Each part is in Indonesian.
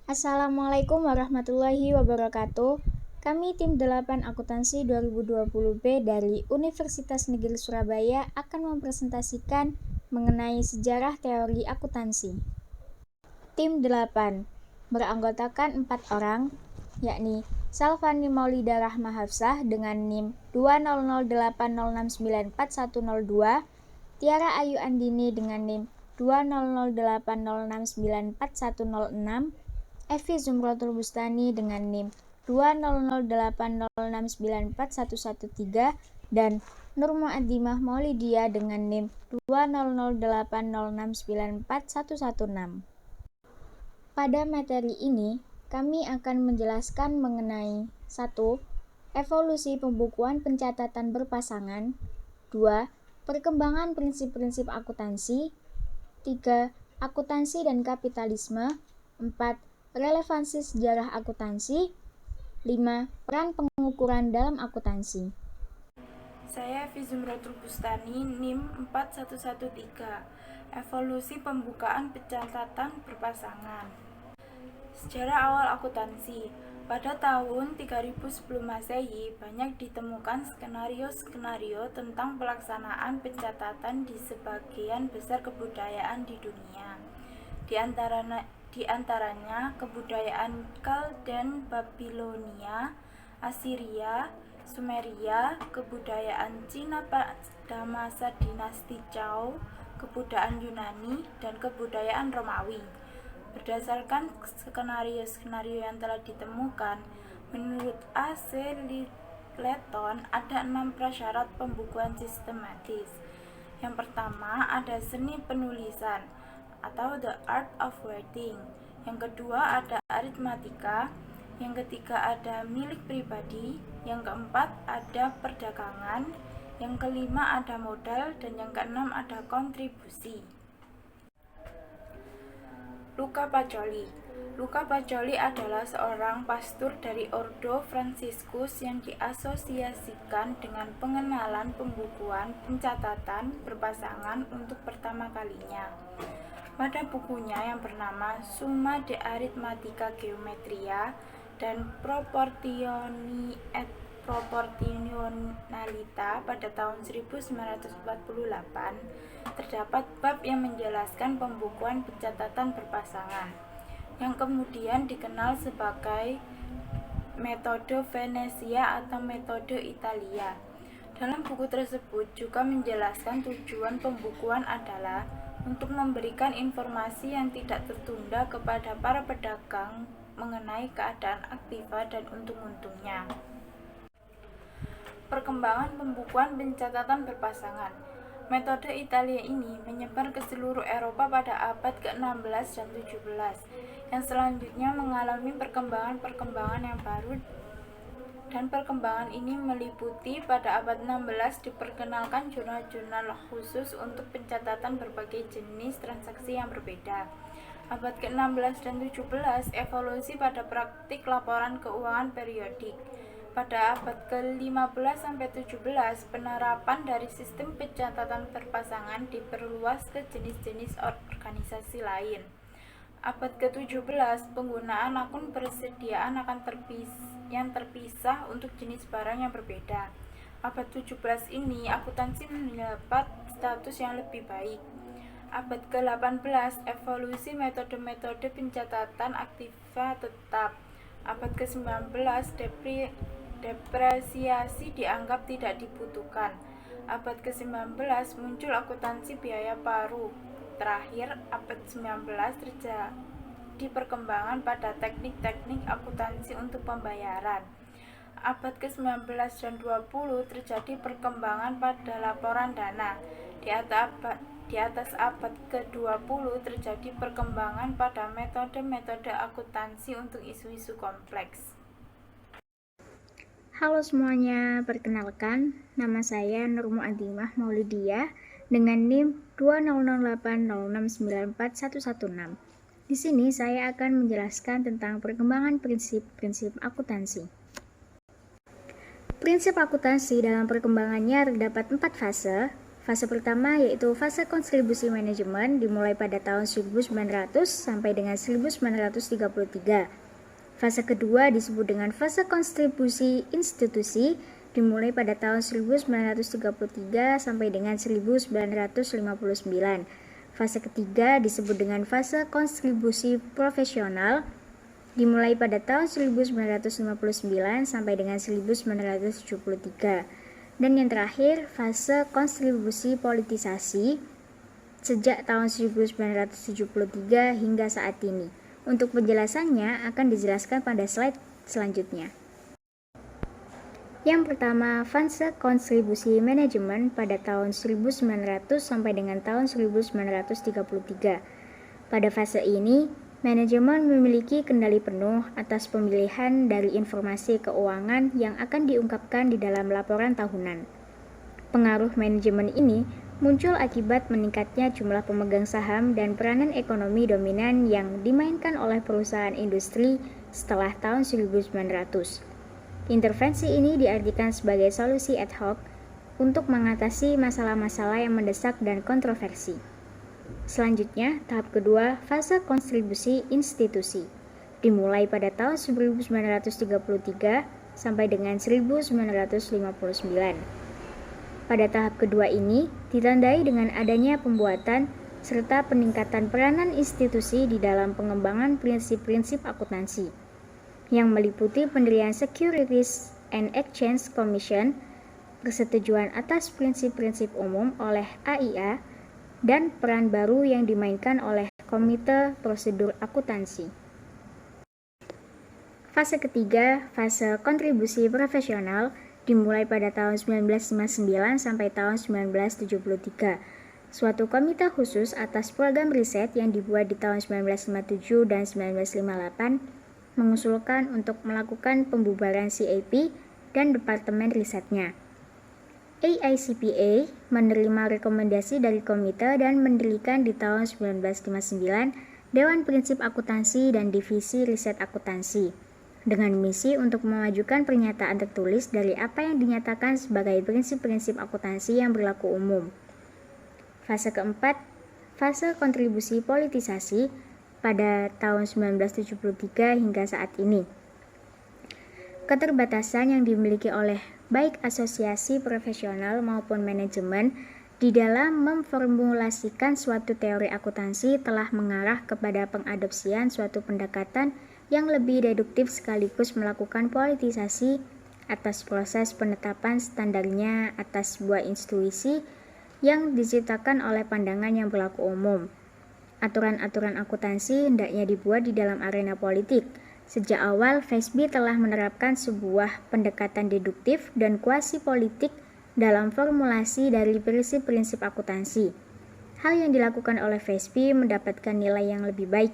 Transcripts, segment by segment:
Assalamualaikum warahmatullahi wabarakatuh. Kami tim 8 Akuntansi 2020B dari Universitas Negeri Surabaya akan mempresentasikan mengenai sejarah teori akuntansi. Tim 8 beranggotakan 4 orang, yakni Salvani Maulida Rahma Hafsah dengan NIM 20080694102, Tiara Ayu Andini dengan NIM 20080694106, Evi Zumrotul Bustani dengan NIM 20080694113 dan Nur Mu'adzimah Maulidia dengan NIM 20080694116. Pada materi ini, kami akan menjelaskan mengenai 1. Evolusi pembukuan pencatatan berpasangan. 2. Perkembangan prinsip-prinsip akuntansi. 3. Akuntansi dan kapitalisme. 4. Relevansi sejarah akuntansi. 5. Peran pengukuran dalam akuntansi. Saya Evi Zumrotul Bustani, NIM 4113. Evolusi pembukaan pencatatan berpasangan. Sejarah awal akuntansi. Pada tahun 3000 sebelum Masehi, banyak ditemukan skenario-skenario tentang pelaksanaan pencatatan di sebagian besar kebudayaan di dunia. Di antaranya kebudayaan Kalden, Babilonia, Assyria, Sumeria, kebudayaan Cina pada masa dinasti Zhou, kebudayaan Yunani, dan kebudayaan Romawi. Berdasarkan skenario-skenario yang telah ditemukan, menurut A.C. Letton ada 6 prasyarat pembukuan sistematis. Yang pertama ada seni penulisan atau the art of writing. Yang kedua ada aritmatika. Yang ketiga ada milik pribadi. Yang keempat ada perdagangan. Yang kelima ada modal. Dan yang keenam ada kontribusi. Luca Pacioli. Luca Pacioli adalah seorang pastor dari Ordo Fransiskus yang diasosiasikan dengan pengenalan pembukuan pencatatan berpasangan untuk pertama kalinya. Pada bukunya yang bernama Summa de Arithmetica Geometria dan Proportioni et Proportionalita pada tahun 1948, terdapat bab yang menjelaskan pembukuan pencatatan berpasangan, yang kemudian dikenal sebagai metode Venesia atau metode Italia. Dalam buku tersebut juga menjelaskan tujuan pembukuan adalah untuk memberikan informasi yang tidak tertunda kepada para pedagang mengenai keadaan aktiva dan untung-untungnya. Perkembangan pembukuan pencatatan berpasangan. Metode Italia ini menyebar ke seluruh Eropa pada abad ke-16 dan 17, yang selanjutnya mengalami perkembangan yang baru, dan perkembangan ini meliputi pada abad 16 diperkenalkan jurnal-jurnal khusus untuk pencatatan berbagai jenis transaksi yang berbeda. Abad ke-16 dan 17 evolusi pada praktik laporan keuangan periodik. Pada abad ke-15 sampai 17, penerapan dari sistem pencatatan berpasangan diperluas ke jenis-jenis organisasi lain. Abad ke-17, penggunaan akun persediaan akan terpisah untuk jenis barang yang berbeda. Abad 17 ini, akuntansi mendapat status yang lebih baik. Abad ke-18, evolusi metode-metode pencatatan aktiva tetap. Abad ke-19, depresiasi dianggap tidak dibutuhkan. Abad ke-19 muncul akuntansi biaya paruh. Terakhir, abad 19 terjadi perkembangan pada teknik-teknik akuntansi untuk pembayaran. Abad ke-19 dan 20 terjadi perkembangan pada laporan dana. Di atas abad ke-20 terjadi perkembangan pada metode-metode akuntansi untuk isu-isu kompleks. Halo semuanya, perkenalkan, nama saya Nur Mu'adzimah Maulidia dengan NIM 20080694116. Di sini saya akan menjelaskan tentang perkembangan prinsip-prinsip akuntansi. Prinsip akuntansi dalam perkembangannya terdapat 4 fase. Fase pertama yaitu fase kontribusi manajemen dimulai pada tahun 1900 sampai dengan 1933. Fase kedua disebut dengan fase kontribusi institusi dimulai pada tahun 1933 sampai dengan 1959. Fase ketiga disebut dengan fase kontribusi profesional dimulai pada tahun 1959 sampai dengan 1973. Dan yang terakhir, fase kontribusi politisasi sejak tahun 1973 hingga saat ini. Untuk penjelasannya akan dijelaskan pada slide selanjutnya. Yang pertama, fase kontribusi manajemen pada tahun 1900 sampai dengan tahun 1933. Pada fase ini, manajemen memiliki kendali penuh atas pemilihan dari informasi keuangan yang akan diungkapkan di dalam laporan tahunan. Pengaruh manajemen ini muncul akibat meningkatnya jumlah pemegang saham dan peranan ekonomi dominan yang dimainkan oleh perusahaan industri setelah tahun 1900. Intervensi ini diartikan sebagai solusi ad hoc untuk mengatasi masalah-masalah yang mendesak dan kontroversi. Selanjutnya, tahap kedua, fase kontribusi institusi, dimulai pada tahun 1933 sampai dengan 1959. Pada tahap kedua ini, ditandai dengan adanya pembuatan serta peningkatan peranan institusi di dalam pengembangan prinsip-prinsip akuntansi, yang meliputi pendirian Securities and Exchange Commission, persetujuan atas prinsip-prinsip umum oleh AIA, dan peran baru yang dimainkan oleh Komite Prosedur Akuntansi. Fase ketiga, fase kontribusi profesional, dimulai pada tahun 1959 sampai tahun 1973. Suatu komite khusus atas program riset yang dibuat di tahun 1957 dan 1958 mengusulkan untuk melakukan pembubaran CAP dan departemen risetnya. AICPA menerima rekomendasi dari komite dan mendirikan di tahun 1959 Dewan Prinsip Akuntansi dan Divisi Riset Akuntansi dengan misi untuk memajukan pernyataan tertulis dari apa yang dinyatakan sebagai prinsip-prinsip akuntansi yang berlaku umum. Fase keempat, fase kontribusi politisasi pada tahun 1973 hingga saat ini. Keterbatasan yang dimiliki oleh baik asosiasi profesional maupun manajemen di dalam memformulasikan suatu teori akuntansi telah mengarah kepada pengadopsian suatu pendekatan yang lebih deduktif sekaligus melakukan politisasi atas proses penetapan standarnya atas sebuah institusi yang diciptakan oleh pandangan yang berlaku umum. Aturan-aturan akuntansi hendaknya dibuat di dalam arena politik. Sejak awal, FASB telah menerapkan sebuah pendekatan deduktif dan kuasi politik dalam formulasi dari prinsip-prinsip akuntansi. Hal yang dilakukan oleh FASB mendapatkan nilai yang lebih baik.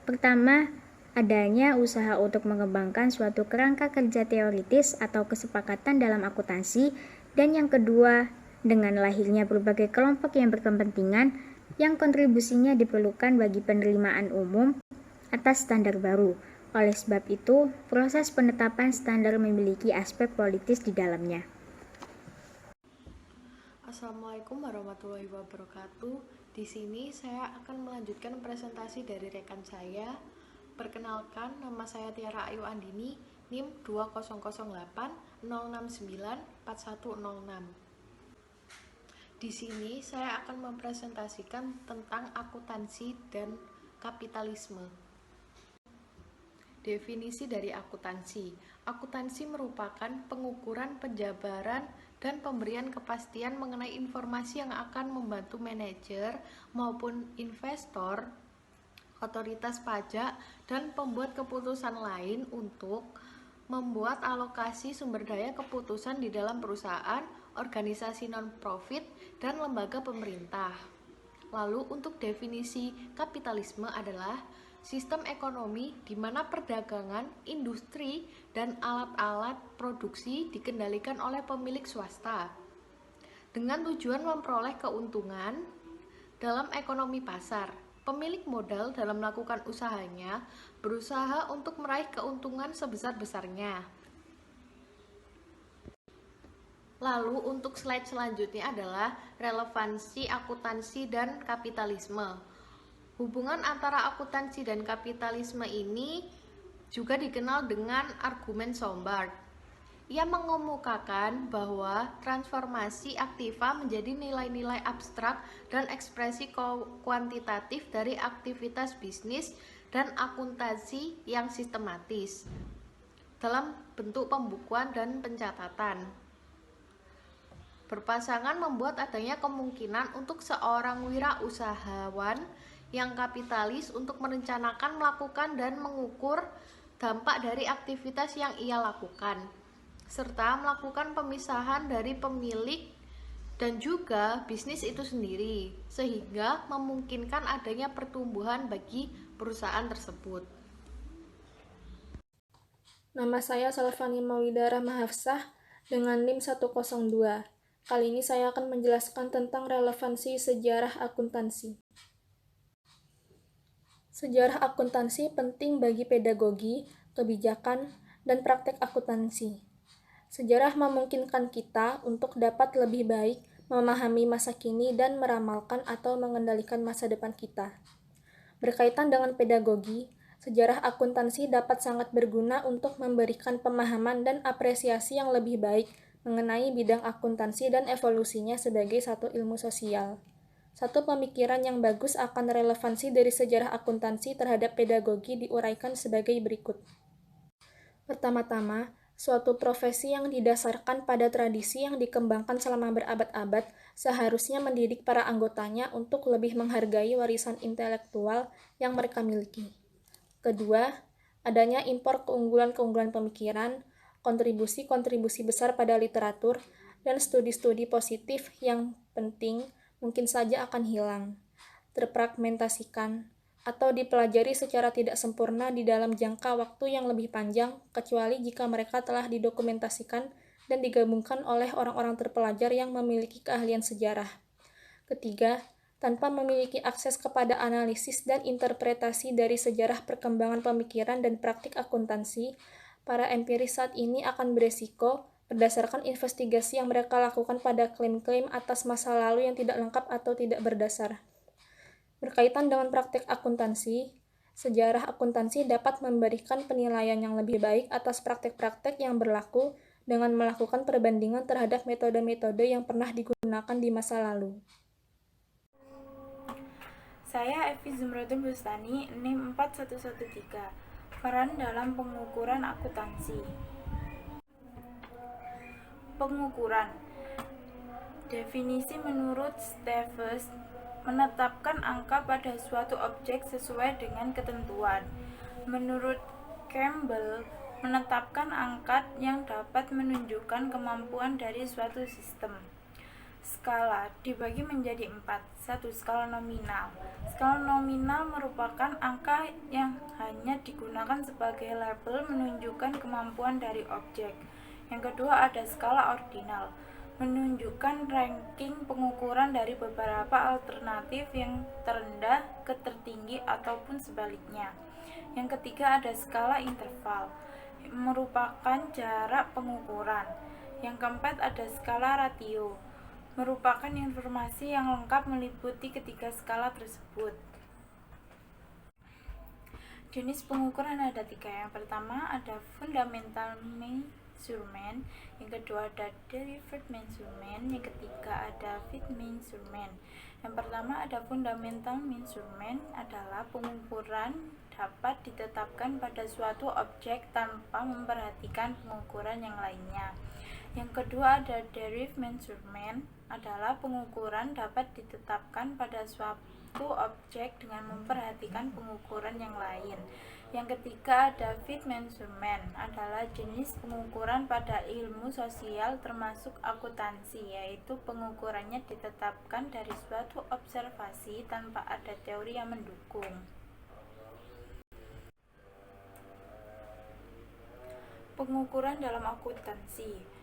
Pertama, adanya usaha untuk mengembangkan suatu kerangka kerja teoritis atau kesepakatan dalam akuntansi, dan yang kedua, dengan lahirnya berbagai kelompok yang berkepentingan yang kontribusinya diperlukan bagi penerimaan umum atas standar baru. Oleh sebab itu, proses penetapan standar memiliki aspek politis di dalamnya. Assalamualaikum warahmatullahi wabarakatuh. Di sini saya akan melanjutkan presentasi dari rekan saya. Perkenalkan, nama saya Tiara Ayu Andini, NIM 200806941106. Di sini saya akan mempresentasikan tentang akuntansi dan kapitalisme. Definisi dari akuntansi. Akuntansi merupakan pengukuran, penjabaran, dan pemberian kepastian mengenai informasi yang akan membantu manajer maupun investor, otoritas pajak, dan pembuat keputusan lain untuk membuat alokasi sumber daya keputusan di dalam perusahaan, organisasi non-profit, dan lembaga pemerintah. Lalu untuk definisi kapitalisme adalah sistem ekonomi di mana perdagangan, industri, dan alat-alat produksi dikendalikan oleh pemilik swasta dengan tujuan memperoleh keuntungan dalam ekonomi pasar. Pemilik modal dalam melakukan usahanya berusaha untuk meraih keuntungan sebesar-besarnya. Lalu untuk slide selanjutnya adalah relevansi akuntansi dan kapitalisme. Hubungan antara akuntansi dan kapitalisme ini juga dikenal dengan argumen Sombart. Ia mengemukakan bahwa transformasi aktiva menjadi nilai-nilai abstrak dan ekspresi kuantitatif dari aktivitas bisnis dan akuntansi yang sistematis dalam bentuk pembukuan dan pencatatan. Berpasangan membuat adanya kemungkinan untuk seorang wirausahawan yang kapitalis untuk merencanakan, melakukan, dan mengukur dampak dari aktivitas yang ia lakukan, serta melakukan pemisahan dari pemilik dan juga bisnis itu sendiri, sehingga memungkinkan adanya pertumbuhan bagi perusahaan tersebut. Nama saya Salvani Maulida Rahmahafsah dengan NIM 102. Kali ini saya akan menjelaskan tentang relevansi sejarah akuntansi. Sejarah akuntansi penting bagi pedagogi, kebijakan, dan praktek akuntansi. Sejarah memungkinkan kita untuk dapat lebih baik memahami masa kini dan meramalkan atau mengendalikan masa depan kita. Berkaitan dengan pedagogi, sejarah akuntansi dapat sangat berguna untuk memberikan pemahaman dan apresiasi yang lebih baik mengenai bidang akuntansi dan evolusinya sebagai satu ilmu sosial. Satu pemikiran yang bagus akan relevansi dari sejarah akuntansi terhadap pedagogi diuraikan sebagai berikut. Pertama-tama, suatu profesi yang didasarkan pada tradisi yang dikembangkan selama berabad-abad seharusnya mendidik para anggotanya untuk lebih menghargai warisan intelektual yang mereka miliki. Kedua, adanya impor keunggulan-keunggulan pemikiran, kontribusi-kontribusi besar pada literatur, dan studi-studi positif yang penting mungkin saja akan hilang, terfragmentasikan, atau dipelajari secara tidak sempurna di dalam jangka waktu yang lebih panjang, kecuali jika mereka telah didokumentasikan dan digabungkan oleh orang-orang terpelajar yang memiliki keahlian sejarah. Ketiga, tanpa memiliki akses kepada analisis dan interpretasi dari sejarah perkembangan pemikiran dan praktik akuntansi, para empiris saat ini akan beresiko berdasarkan investigasi yang mereka lakukan pada klaim-klaim atas masa lalu yang tidak lengkap atau tidak berdasar. Berkaitan dengan praktik akuntansi, sejarah akuntansi dapat memberikan penilaian yang lebih baik atas praktek-praktek yang berlaku dengan melakukan perbandingan terhadap metode-metode yang pernah digunakan di masa lalu. Saya Evi Zumrodun Bustani, NIM 4113. Peran dalam pengukuran akuntansi. Pengukuran. Definisi menurut Stevens menetapkan angka pada suatu objek sesuai dengan ketentuan. Menurut Campbell, menetapkan angka yang dapat menunjukkan kemampuan dari suatu sistem. Skala dibagi menjadi 4. 1. Skala nominal. Skala nominal merupakan angka yang hanya digunakan sebagai label menunjukkan kemampuan dari objek. Yang kedua ada skala ordinal, menunjukkan ranking pengukuran dari beberapa alternatif yang terendah ke tertinggi ataupun sebaliknya. Yang ketiga ada skala interval, merupakan jarak pengukuran. Yang keempat ada skala ratio, merupakan informasi yang lengkap meliputi ketiga skala tersebut. Jenis pengukuran ada 3. Yang pertama ada fundamental measurement, yang kedua ada derived measurement, yang ketiga ada fit measurement. Yang pertama ada fundamental measurement adalah pengukuran dapat ditetapkan pada suatu objek tanpa memperhatikan pengukuran yang lainnya. Yang kedua ada derived measurement adalah pengukuran dapat ditetapkan pada suatu objek dengan memperhatikan pengukuran yang lain. Yang ketiga ada fit measurement adalah jenis pengukuran pada ilmu sosial termasuk akuntansi, yaitu pengukurannya ditetapkan dari suatu observasi tanpa ada teori yang mendukung. Pengukuran dalam akuntansi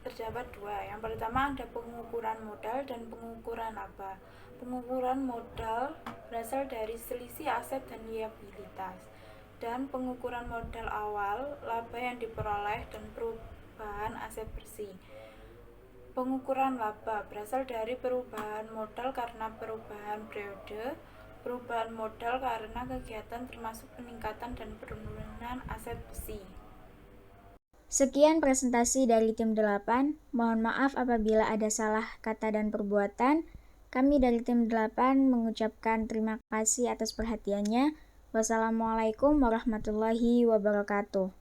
terdapat 2. Yang pertama ada pengukuran modal dan pengukuran laba. Pengukuran modal berasal dari selisih aset dan liabilitas, dan pengukuran modal awal laba yang diperoleh dan perubahan aset bersih. Pengukuran laba berasal dari perubahan modal karena perubahan periode, perubahan modal karena kegiatan termasuk peningkatan dan penurunan aset besi. Sekian presentasi dari tim 8. Mohon maaf apabila ada salah kata dan perbuatan. Kami dari tim 8 mengucapkan terima kasih atas perhatiannya. Wassalamualaikum warahmatullahi wabarakatuh.